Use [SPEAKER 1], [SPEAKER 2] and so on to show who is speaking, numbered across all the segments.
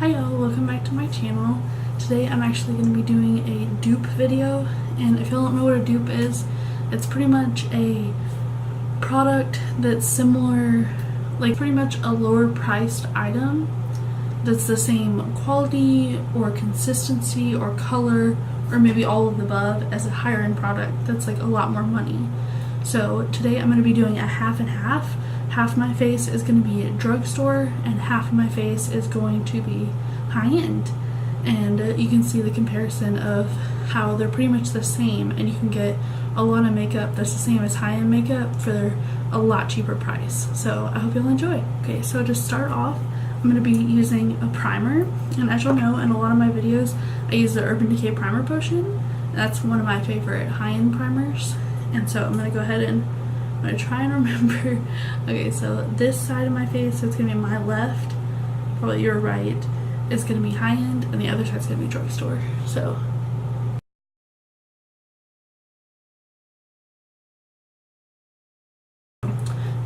[SPEAKER 1] Hi y'all, welcome back to my channel. Today I'm actually going to be doing a dupe video, and if y'all don't know what a dupe is, it's pretty much a product that's similar, like pretty much a lower priced item that's the same quality or consistency or color or maybe all of the above as a higher end product that's like a lot more money. So today I'm going to be doing a half and half. Half my face is going to be drugstore and half of my face is going to be high-end, and you can see the comparison of how they're pretty much the same, and you can get a lot of makeup that's the same as high-end makeup for a lot cheaper price. So I hope you'll enjoy. Okay, so to start off, I'm going to be using a primer, and as you'll know in a lot of my videos I use the Urban Decay Primer Potion. That's one of my favorite high-end primers, and so I'm going to go ahead and I'm going to try and remember. Okay, so this side of my face, so it's going to be my left, probably your right, is going to be high-end, and the other side is going to be drugstore. So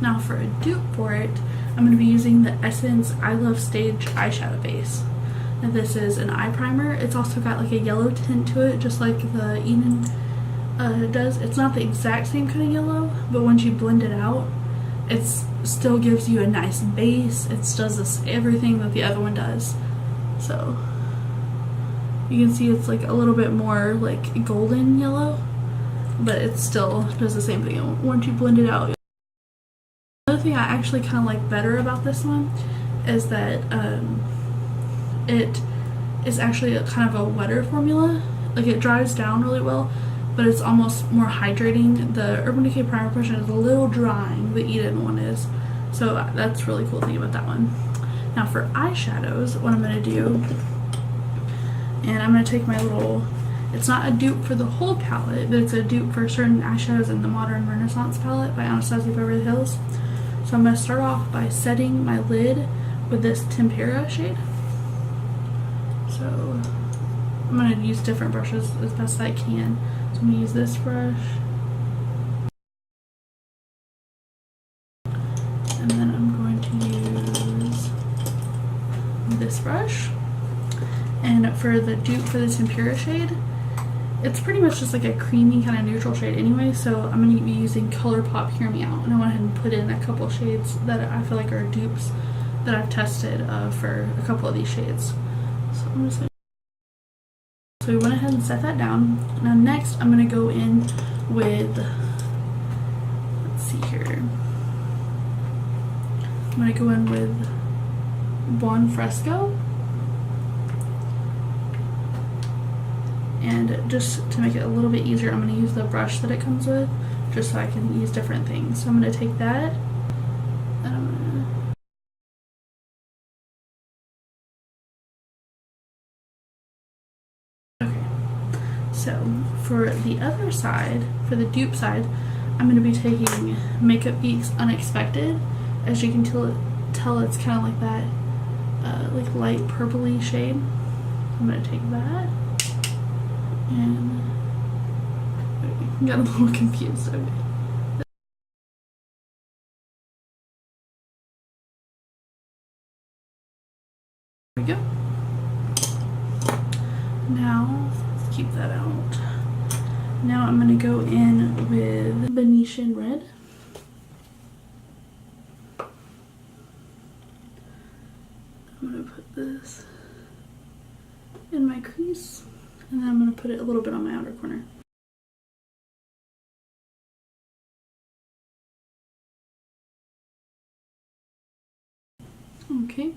[SPEAKER 1] now for a dupe for it, I'm going to be using the Essence I Love Stage eyeshadow base. Now this is an eye primer. It's also got like a yellow tint to it, just like the Eden does. It's not the exact same kind of yellow, but once you blend it out, it still gives you a nice base. It does everything that the other one does. So you can see it's like a little bit more like golden yellow, but it still does the same thing once you blend it out. Another thing I actually kind of like better about this one is that it is actually kind of a wetter formula. Like it dries down really well, but it's almost more hydrating. The Urban Decay Primer Potion is a little drying, the Eden one is. So that's really cool thing about that one. Now for eyeshadows, what I'm going to do, and I'm going to take my little, it's not a dupe for the whole palette, but it's a dupe for certain eyeshadows in the Modern Renaissance palette by Anastasia Beverly Hills. So I'm going to start off by setting my lid with this Tempera shade. So I'm going to use different brushes as best I can. So I'm going to use this brush, and then I'm going to use this brush. And for the dupe for the Tempera shade, it's pretty much just like a creamy kind of neutral shade anyway, so I'm going to be using ColourPop Hear Me Out, and I went ahead and put in a couple shades that I feel like are dupes that I've tested for a couple of these shades. So I'm just going to, so we went ahead and set that down. Now next I'm going to go in with, let's see here, I'm going to go in with Buon Fresco. And just to make it a little bit easier, I'm going to use the brush that it comes with, just so I can use different things. So I'm going to take that, and I'm going to... Okay, so for the other side, for the dupe side, I'm going to be taking Makeup Geek's Unexpected. As you can tell it's kind of like that like light purpley shade. I'm going to take that. And I got a little confused. Okay. There we go. Now, let's keep that out. Now I'm going to go in with Venetian Red. I'm going to put this in my crease. And then I'm going to put it a little bit on my outer corner. Okay.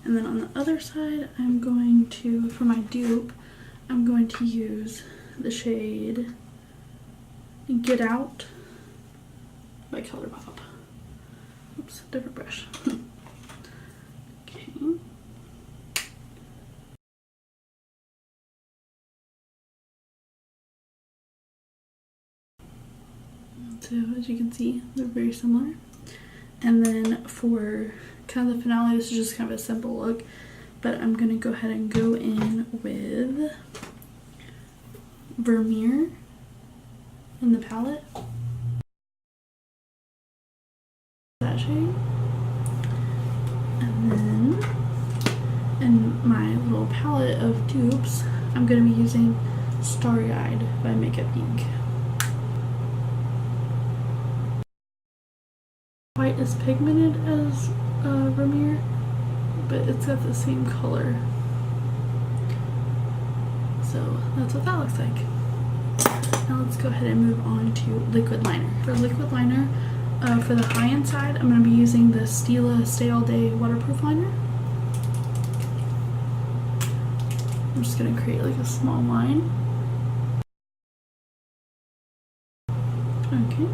[SPEAKER 1] And then on the other side, I'm going to, for my dupe, I'm going to use the shade Get Out by ColourPop. Oops, different brush. Okay. So as you can see, they're very similar. And then for kind of the finale, this is just kind of a simple look, but I'm going to go ahead and go in with Vermeer in the palette. That shade. And then in my little palette of dupes, I'm going to be using Starry Eyed by Makeup Inc. Quite as pigmented as Vermeer, but it's got the same color. So that's what that looks like. Now let's go ahead and move on to liquid liner. For liquid liner, for the high-end side, I'm going to be using the Stila Stay All Day Waterproof Liner. I'm just going to create like a small line. Okay.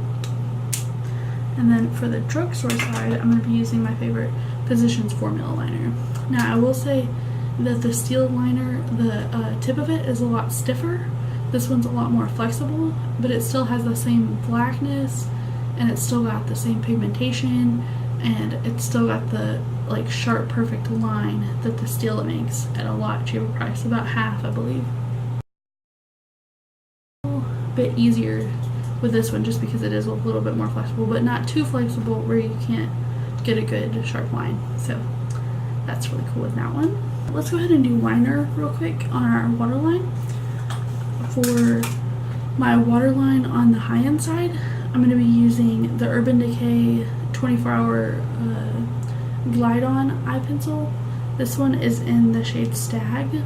[SPEAKER 1] And then for the drugstore side, I'm going to be using my favorite Physicians Formula liner. Now I will say that the Stila liner, the tip of it is a lot stiffer. This one's a lot more flexible, but it still has the same blackness, and it's still got the same pigmentation, and it's still got the like sharp, perfect line that the Stila makes at a lot cheaper price, about half, I believe. A bit easier with this one just because it is a little bit more flexible, but not too flexible where you can't get a good sharp line. So that's really cool with that one. Let's go ahead and do liner real quick on our waterline. For my waterline on the high-end side, I'm going to be using the Urban Decay 24-hour Glide On eye pencil. This one is in the shade Stag.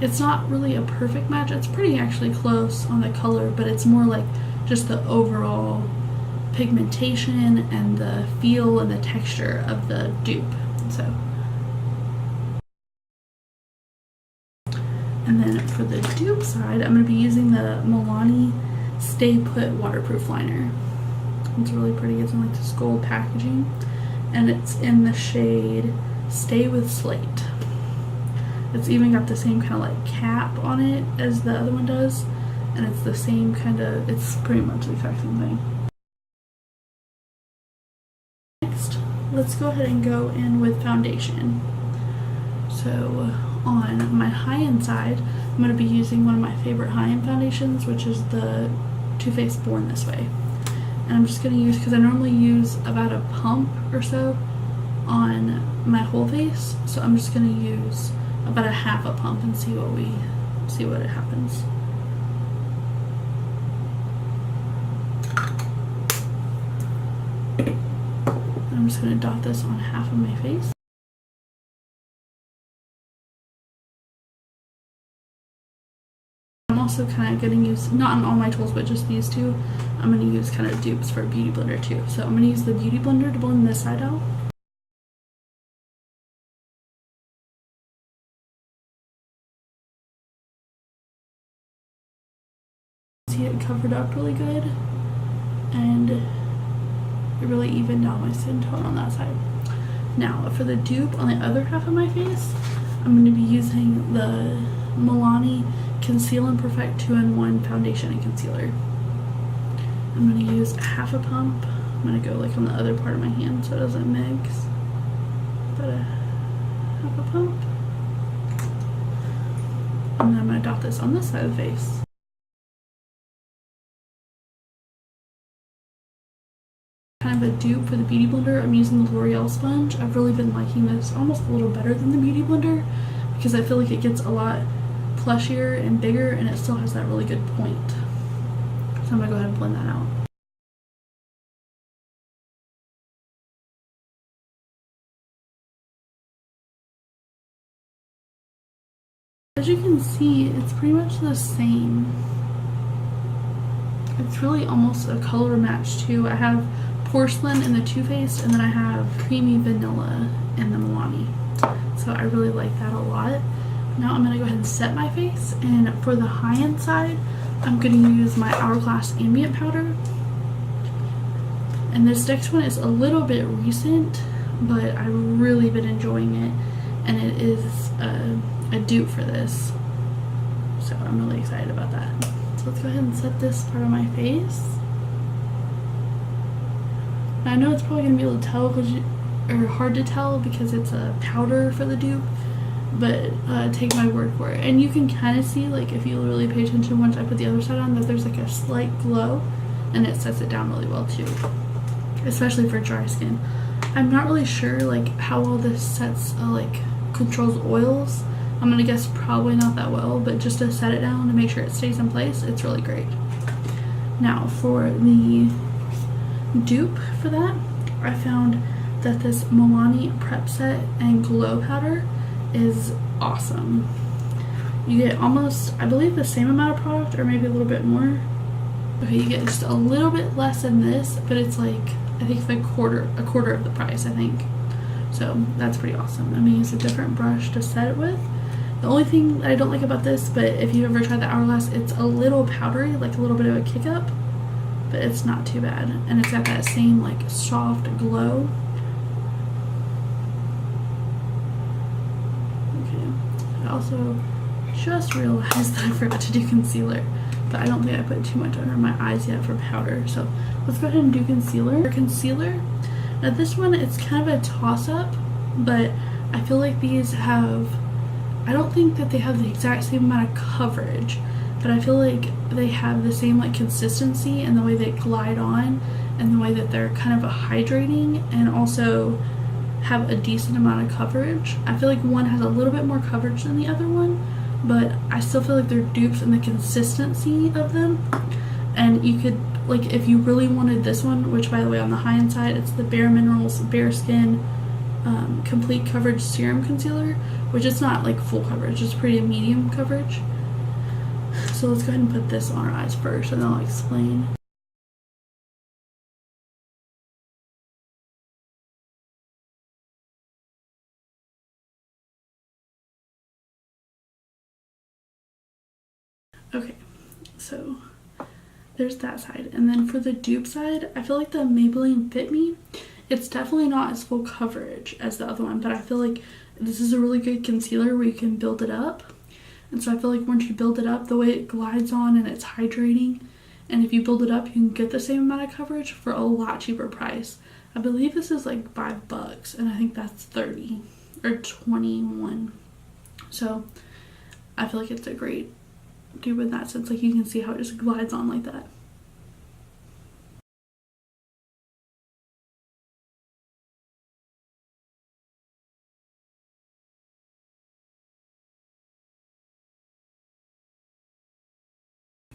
[SPEAKER 1] It's not really a perfect match. It's pretty actually close on the color, but it's more like just the overall pigmentation and the feel and the texture of the dupe. So, and then for the dupe side, I'm going to be using the Milani Stay Put Waterproof Liner. It's really pretty. It's in like this gold packaging, and it's in the shade Stay With Slate. It's even got the same kind of like cap on it as the other one does, and it's the same kind of, it's pretty much the exact same thing. Next, let's go ahead and go in with foundation. So on my high-end side, I'm going to be using one of my favorite high-end foundations, which is the Too Faced Born This Way. And I'm just going to use, because I normally use about a pump or so on my whole face, so I'm just going to use about a half a pump and see what it happens. And I'm just going to dot this on half of my face. I'm also kind of going to use, not on all my tools, but just these two, I'm going to use kind of dupes for Beauty Blender too. So I'm going to use the Beauty Blender to blend this side out. See, it covered up really good, and it really evened out my skin tone on that side. Now for the dupe on the other half of my face, I'm going to be using the Milani Conceal and Perfect 2-in-1 foundation and concealer. I'm going to use half a pump. I'm going to go like on the other part of my hand so it doesn't mix. But half a pump. And then I'm going to dot this on this side of the face. Kind of a dupe for the Beauty Blender, I'm using the L'Oreal sponge. I've really been liking this almost a little better than the Beauty Blender because I feel like it gets a lot plushier and bigger, and it still has that really good point. So I'm going to go ahead and blend that out. As you can see, it's pretty much the same. It's really almost a color match too. I have Porcelain in the Too Faced, and then I have Creamy Vanilla in the Milani. So I really like that a lot. Now I'm going to go ahead and set my face, and for the high-end side, I'm going to use my Hourglass Ambient Powder. And this next one is a little bit recent, but I've really been enjoying it, and it is a dupe for this. So I'm really excited about that. So let's go ahead and set this part of my face. Now, I know it's probably going to be able to tell or hard to tell because it's a powder for the dupe, but take my word for it. And you can kind of see, like, if you really pay attention once I put the other side on, that there's like a slight glow, and it sets it down really well too, especially for dry skin. I'm not really sure like how well this sets a like controls oils. I'm gonna guess probably not that well, but just to set it down to make sure it stays in place, it's really great. Now for the dupe for that, I found that this Milani Prep Set and Glow Powder is awesome. You get almost, I believe, the same amount of product, or maybe a little bit more. Okay, you get just a little bit less than this, but it's like, I think a quarter of the price, I think. So that's pretty awesome. I'm gonna use a different brush to set it with. The only thing that I don't like about this, but if you ever tried the Hourglass, it's a little powdery, like a little bit of a kick up, but it's not too bad. And it's got that same like soft glow. Okay, I also just realized that I forgot to do concealer, but I don't think I put too much under my eyes yet for powder. So let's go ahead and do concealer. For concealer, now this one, it's kind of a toss-up, but I feel like these have, I don't think that they have the exact same amount of coverage, but I feel like they have the same like consistency and the way they glide on and the way that they're kind of hydrating and also have a decent amount of coverage. I feel like one has a little bit more coverage than the other one, but I still feel like they're dupes in the consistency of them. And you could, like, if you really wanted this one, which by the way on the high-end side, it's the Bare Minerals Bare Skin Complete Coverage Serum Concealer, which is not like full coverage, it's pretty medium coverage. So let's go ahead and put this on our eyes first and then I'll explain. Okay, so there's that side. And then for the dupe side, I feel like the Maybelline Fit Me, it's definitely not as full coverage as the other one, but I feel like this is a really good concealer where you can build it up. And so I feel like once you build it up, the way it glides on and it's hydrating, and if you build it up, you can get the same amount of coverage for a lot cheaper price. I believe this is like $5, and I think that's 30 or 21. So I feel like it's a great dupe in that sense. Like, you can see how it just glides on like that.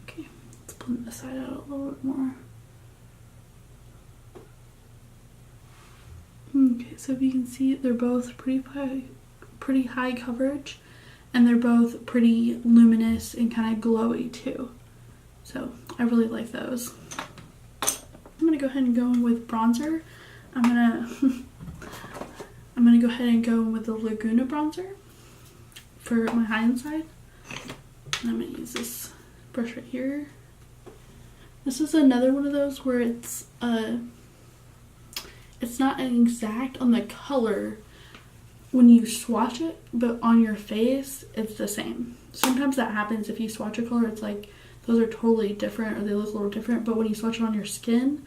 [SPEAKER 1] Okay, let's blend this side out a little bit more. Okay, so if you can see, they're both pretty high coverage, and they're both pretty luminous and kind of glowy too. So I really like those. I'm gonna go ahead and go in with bronzer. I'm gonna go ahead and go in with the Laguna bronzer for my high-end side. And I'm gonna use this brush right here. This is another one of those where it's not exact on the color when you swatch it, but on your face it's the same. Sometimes that happens. If you swatch a color, it's like those are totally different or they look a little different, but when you swatch it on your skin,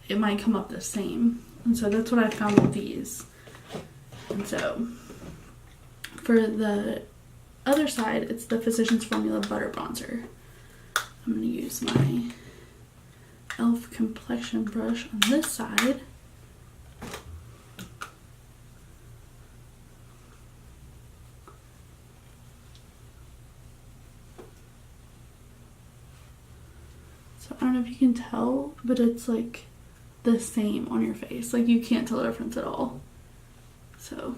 [SPEAKER 1] it might come up the same. And so that's what I found with these. And so for the other side, it's the Physicians Formula Butter Bronzer. I'm going to use my e.l.f. complexion brush on this side. So I don't know if you can tell, but it's like the same on your face. Like, you can't tell the difference at all. So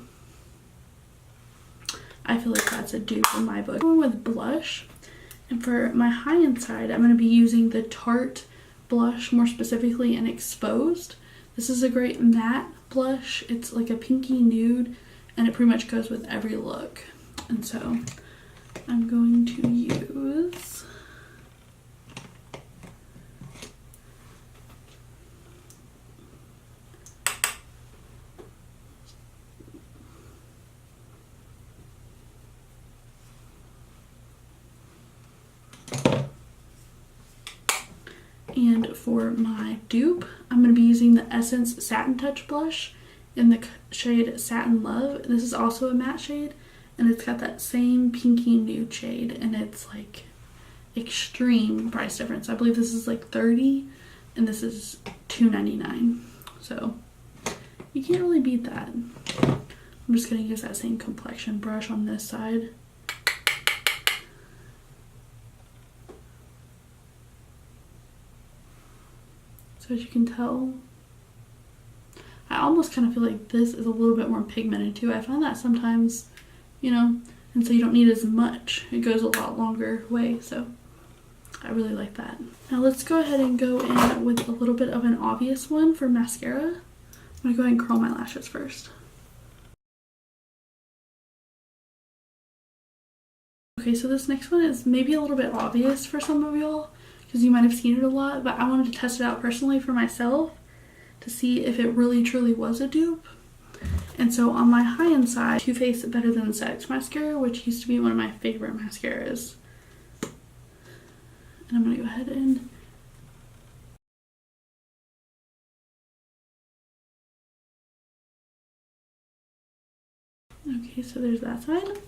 [SPEAKER 1] I feel like that's a dupe in my book. Going with blush, and for my high-end side, I'm going to be using the Tarte blush, more specifically in Exposed. This is a great matte blush. It's like a pinky nude, and it pretty much goes with every look. And so I'm going to use and for my dupe, I'm going to be using the Essence Satin Touch blush in the shade Satin Love. This is also a matte shade, and it's got that same pinky nude shade, and it's like extreme price difference. I believe this is like $30 and this is $2.99, so you can't really beat that. I'm just going to use that same complexion brush on this side. So as you can tell, I almost kind of feel like this is a little bit more pigmented too. I find that sometimes, you know, and so you don't need as much. It goes a lot longer way, so I really like that. Now let's go ahead and go in with a little bit of an obvious one for mascara. I'm going to go ahead and curl my lashes first. Okay, so this next one is maybe a little bit obvious for some of y'all because you might have seen it a lot, but I wanted to test it out personally for myself to see if it really truly was a dupe. And so on my high-end side, Too Faced Better Than Sex mascara, which used to be one of my favorite mascaras. And I'm going to go ahead and okay, so there's that side.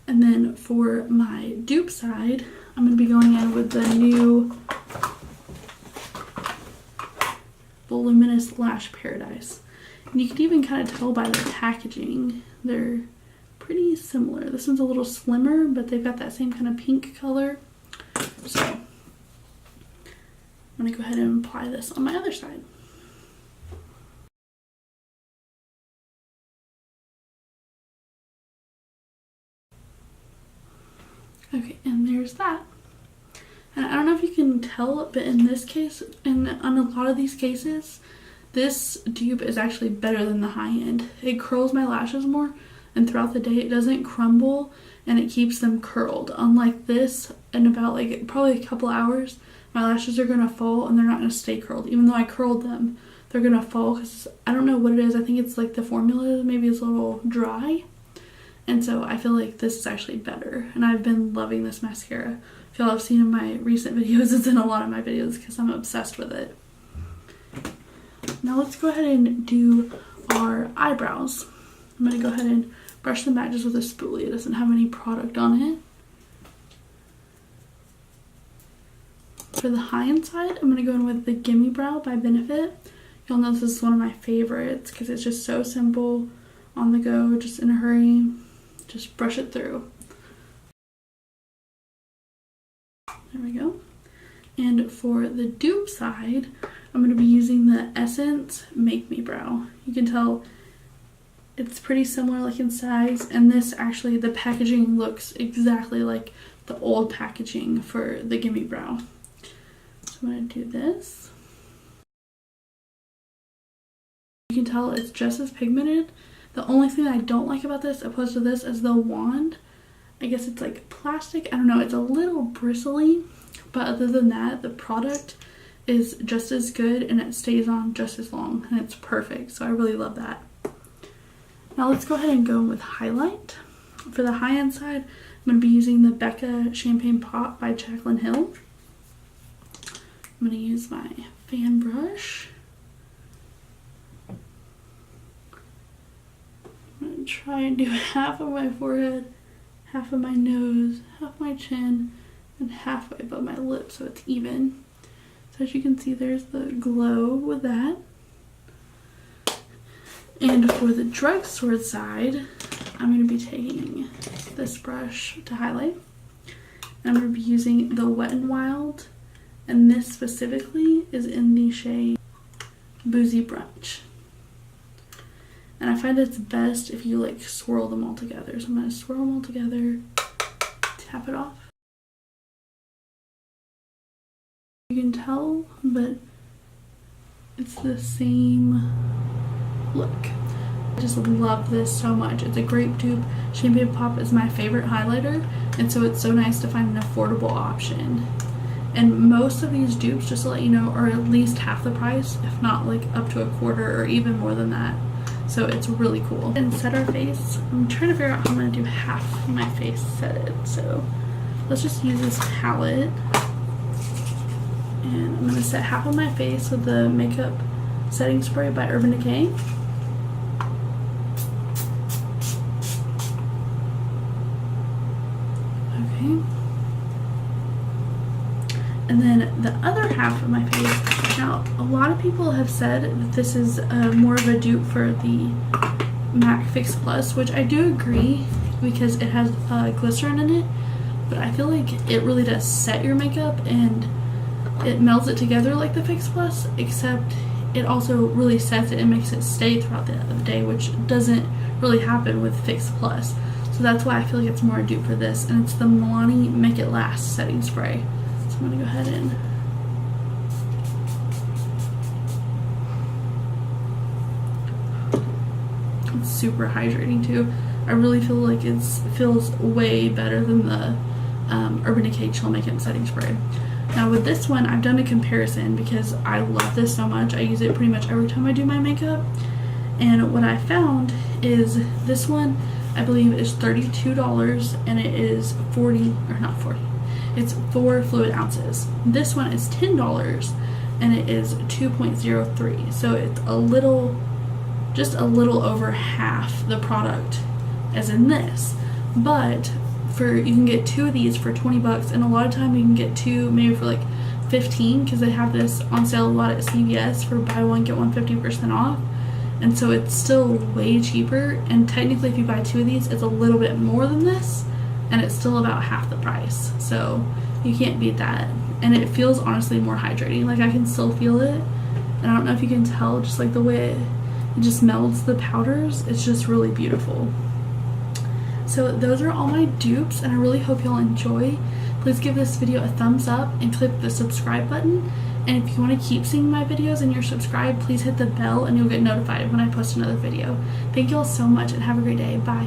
[SPEAKER 1] And then for my dupe side, I'm going to be going in with the new Voluminous Lash Paradise. And you can even kind of tell by the packaging, they're pretty similar. This one's a little slimmer, but they've got that same kind of pink color. So I'm going to go ahead and apply this on my other side. Okay, and there's that. And I don't know if you can tell, but in this case, and on a lot of these cases, this dupe is actually better than the high end. It curls my lashes more, and throughout the day it doesn't crumble, and it keeps them curled. Unlike this, in about like probably a couple hours, my lashes are gonna fall and they're not gonna stay curled. Even though I curled them, they're gonna fall because I don't know what it is. I think it's like the formula, maybe it's a little dry. And so I feel like this is actually better. And I've been loving this mascara. If y'all have seen in my recent videos, it's in a lot of my videos because I'm obsessed with it. Now let's go ahead and do our eyebrows. I'm going to go ahead and brush them back just with a spoolie. It doesn't have any product on it. For the high-end side, I'm going to go in with the Gimme Brow by Benefit. You'll know this is one of my favorites because it's just so simple, on the go, just in a hurry. Just brush it through. There we go. And for the dupe side, I'm going to be using the Essence Make Me Brow. You can tell it's pretty similar like in size, and this actually, the packaging looks exactly like the old packaging for the Gimme Brow. So I'm going to do this. You can tell it's just as pigmented. The only thing I don't like about this, opposed to this, is the wand. I guess it's like plastic. I don't know. It's a little bristly. But other than that, the product is just as good and it stays on just as long. And it's perfect. So I really love that. Now let's go ahead and go with highlight. For the high-end side, I'm going to be using the Becca Champagne Pop by Jaclyn Hill. I'm going to use my fan brush. I'm going to try and do half of my forehead, half of my nose, half my chin, and halfway above my lips so it's even. So as you can see, there's the glow with that. And for the drugstore side, I'm going to be taking this brush to highlight. And I'm going to be using the Wet n Wild, and this specifically is in the shade Boozy Brunch. And I find it's best if you like swirl them all together. So I'm going to swirl them all together, tap it off. You can tell, but it's the same look. I just love this so much. It's a grape dupe. Champagne Pop is my favorite highlighter, and so it's so nice to find an affordable option. And most of these dupes, just to let you know, are at least half the price, if not like up to a quarter or even more than that. So it's really cool. And set our face. I'm trying to figure out how I'm going to do half of my face set it. So let's just use this palette. And I'm going to set half of my face with the Makeup Setting Spray by Urban Decay. Okay. And then the other half of my face. Now, a lot of people have said that this is more of a dupe for the MAC Fix Plus, which I do agree because it has glycerin in it, but I feel like it really does set your makeup and it melds it together like the Fix Plus, except it also really sets it and makes it stay throughout the day, which doesn't really happen with Fix Plus. So that's why I feel like it's more a dupe for this, and it's the Milani Make It Last setting spray. So I'm gonna go ahead and it's super hydrating too. I really feel like it feels way better than the Urban Decay Chill Makeup Setting Spray. Now with this one, I've done a comparison because I love this so much. I use it pretty much every time I do my makeup. And what I found is this one, I believe, is $32 and it is 40, or not 40, it's 4 fluid ounces. This one is $10 and it is 2.03. So it's a little, just a little over half the product as in this. But you can get 2 of these for 20 bucks, and a lot of time you can get 2 maybe for like 15, because they have this on sale a lot at CVS for buy one get one 50% off, and so it's still way cheaper. And technically if you buy 2 of these, it's a little bit more than this, and it's still about half the price, so you can't beat that. And it feels honestly more hydrating. Like I can still feel it, and I don't know if you can tell, just like the way it just melds the powders. It's just really beautiful. So those are all my dupes, and I really hope y'all enjoy. Please give this video a thumbs up and click the subscribe button. And if you want to keep seeing my videos and you're subscribed, please hit the bell and you'll get notified when I post another video. Thank you all so much and have a great day. Bye.